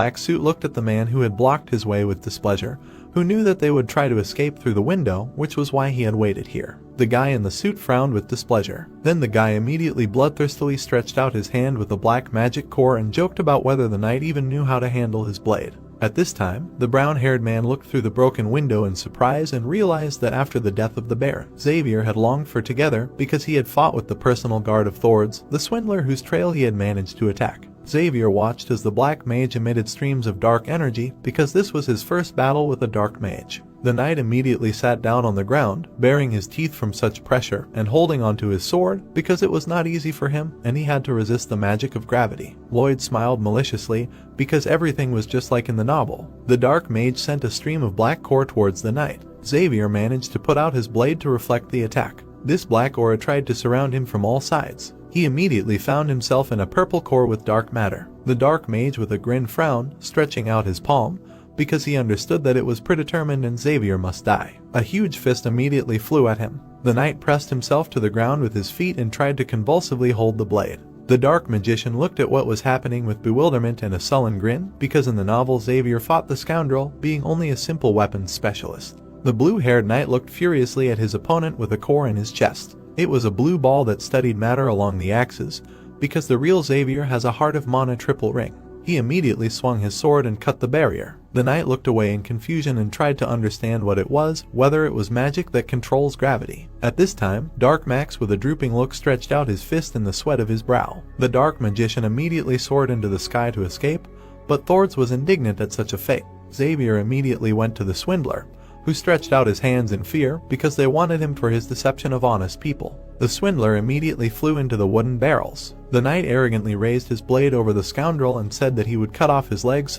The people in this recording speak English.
black suit looked at the man who had blocked his way with displeasure, who knew that they would try to escape through the window, which was why he had waited here. The guy in the suit frowned with displeasure. Then the guy immediately bloodthirstily stretched out his hand with a black magic core and joked about whether the knight even knew how to handle his blade. At this time, the brown-haired man looked through the broken window in surprise and realized that after the death of the bear, Xavier had longed for together because he had fought with the personal guard of Thords, the swindler whose trail he had managed to attack. Xavier watched as the black mage emitted streams of dark energy because this was his first battle with a dark mage. The knight immediately sat down on the ground, baring his teeth from such pressure and holding onto his sword because it was not easy for him and he had to resist the magic of gravity. Lloyd smiled maliciously because everything was just like in the novel. The dark mage sent a stream of black core towards the knight. Xavier managed to put out his blade to reflect the attack. This black aura tried to surround him from all sides. He immediately found himself in a purple core with dark matter. The dark mage with a grin frowned, stretching out his palm, because he understood that it was predetermined and Xavier must die. A huge fist immediately flew at him. The knight pressed himself to the ground with his feet and tried to convulsively hold the blade. The dark magician looked at what was happening with bewilderment and a sullen grin, because in the novel Xavier fought the scoundrel, being only a simple weapons specialist. The blue-haired knight looked furiously at his opponent with a core in his chest. It was a blue ball that studied matter along the axis, because the real Xavier has a heart of mana triple ring. He immediately swung his sword and cut the barrier. The knight looked away in confusion and tried to understand what it was, whether it was magic that controls gravity. At this time, Dark Max with a drooping look stretched out his fist in the sweat of his brow. The dark magician immediately soared into the sky to escape, but Thords was indignant at such a fate. Xavier immediately went to the swindler, who stretched out his hands in fear because they wanted him for his deception of honest people. The swindler immediately flew into the wooden barrels. The knight arrogantly raised his blade over the scoundrel and said that he would cut off his legs